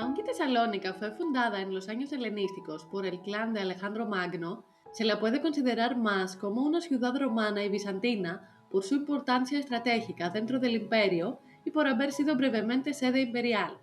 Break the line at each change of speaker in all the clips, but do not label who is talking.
Aunque Tesalónica fue fundada en los años helenísticos por el clan de Alejandro Magno, se la puede considerar más como una ciudad romana y bizantina por su importancia estratégica dentro del imperio y por haber sido brevemente sede imperial.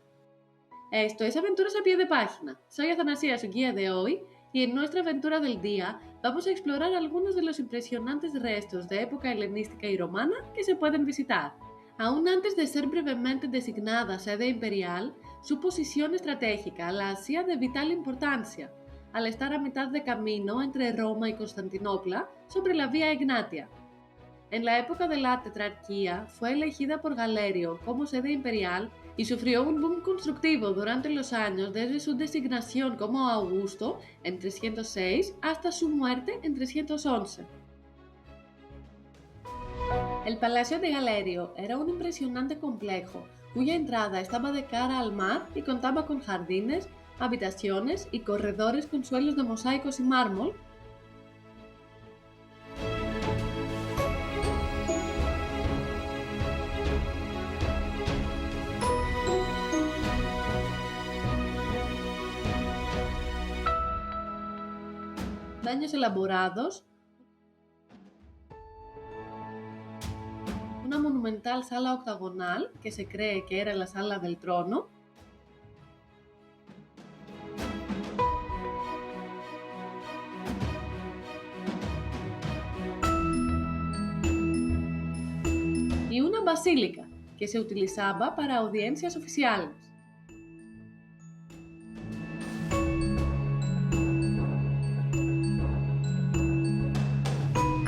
Esto es Aventuras a pie de página. Soy Athanasia, su guía de hoy, y en nuestra aventura del día vamos a explorar algunos de los impresionantes restos de época helenística y romana que se pueden visitar. Aún antes de ser brevemente designada sede imperial, su posición estratégica la hacía de vital importancia, al estar a mitad de camino entre Roma y Constantinopla sobre la Vía Egnatia. En la época de la tetrarquía fue elegida por Galerio como sede imperial y sufrió un boom constructivo durante los años desde su designación como Augusto en 306 hasta su muerte en 311. El Palacio de Galerio era un impresionante complejo cuya entrada estaba de cara al mar y contaba con jardines, habitaciones y corredores con suelos de mosaicos y mármol. Baños elaborados, una monumental sala octagonal que se cree que era la sala del trono, y una basílica que se utilizaba para audiencias oficiales.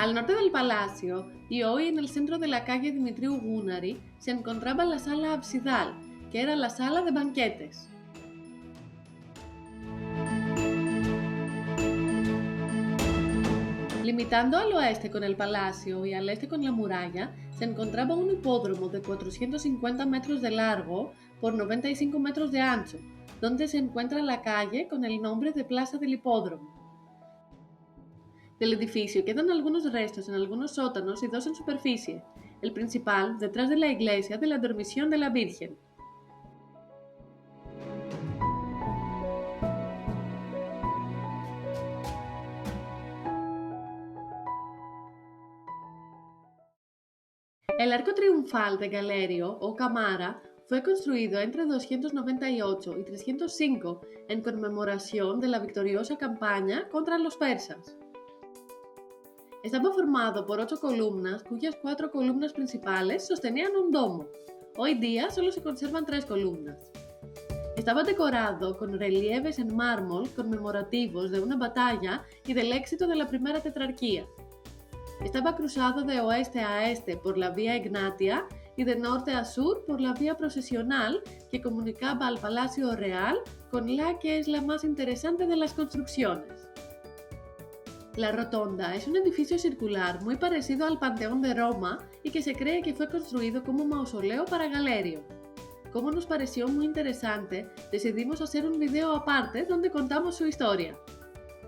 Al norte del palacio, y hoy en el centro de la calle Dimitriu Gunari, se encontraba la sala absidal, que era la sala de banquetes. Limitando al oeste con el palacio y al este con la muralla, se encontraba un hipódromo de 450 metros de largo por 95 metros de ancho, donde se encuentra la calle con el nombre de Plaza del Hipódromo. Del edificio quedan algunos restos en algunos sótanos y dos en superficie, el principal detrás de la iglesia de la Dormición de la Virgen. El arco triunfal de Galerio o Camara fue construido entre 298 y 305 en conmemoración de la victoriosa campaña contra los persas. Estaba formado por 8 columnas, cuyas 4 columnas principales sostenían un domo. Hoy día solo se conservan 3 columnas. Estaba decorado con relieves en mármol conmemorativos de una batalla y del éxito de la primera tetrarquía. Estaba cruzado de oeste a este por la Vía Egnatia y de norte a sur por la vía procesional que comunicaba al Palacio Real con la que es la más interesante de las construcciones. La Rotonda es un edificio circular muy parecido al Panteón de Roma y que se cree que fue construido como mausoleo para Galerio. Como nos pareció muy interesante, decidimos hacer un video aparte donde contamos su historia.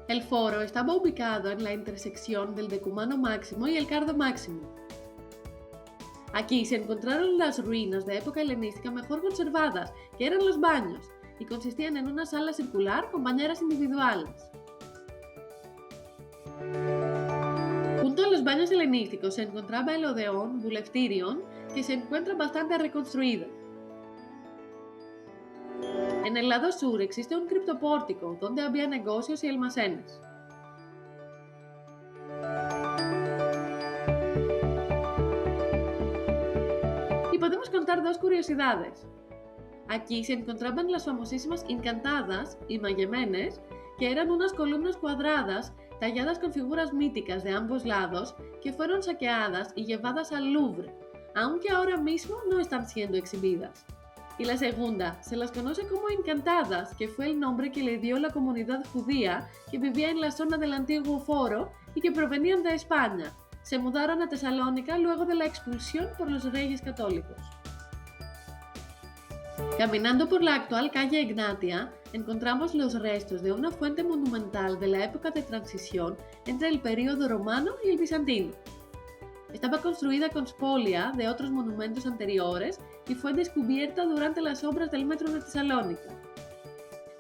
El foro estaba ubicado en la intersección del Decumano Máximo y el Cardo Máximo. Aquí se encontraron las ruinas de época helenística mejor conservadas, que eran los baños, y consistían en una sala circular con bañeras individuales. Junto a los baños helenísticos se encontraba el Odeón Buleftirion, que se encuentra bastante reconstruido. En el lado sur existe un criptopórtico donde había negocios y almacenes. Y podemos contar dos curiosidades. Aquí se encontraban las famosísimas incantadas y mayemenes, que eran unas columnas cuadradas talladas con figuras míticas de ambos lados que fueron saqueadas y llevadas al Louvre, aunque ahora mismo no están siendo exhibidas. Y la segunda, se las conoce como incantadas, que fue el nombre que le dio la comunidad judía que vivía en la zona del antiguo foro y que provenían de España. Se mudaron a Tesalónica luego de la expulsión por los reyes católicos. Caminando por la actual calle Egnatia, encontramos los restos de una fuente monumental de la época de transición entre el período romano y el bizantino. Estaba construida con spolia de otros monumentos anteriores y fue descubierta durante las obras del metro de Tesalónica.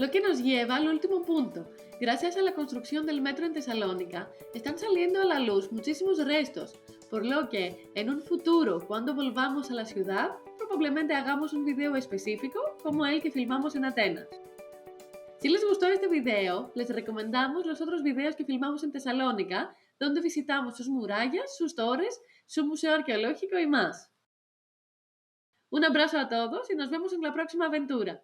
Lo que nos lleva al último punto. Gracias a la construcción del metro en Tesalónica, están saliendo a la luz muchísimos restos, por lo que en un futuro, cuando volvamos a la ciudad, probablemente hagamos un video específico como el que filmamos en Atenas. Si les gustó este video, les recomendamos los otros videos que filmamos en Tesalónica, donde visitamos sus murallas, sus torres, su museo arqueológico y más. Un abrazo a todos y nos vemos en la próxima aventura.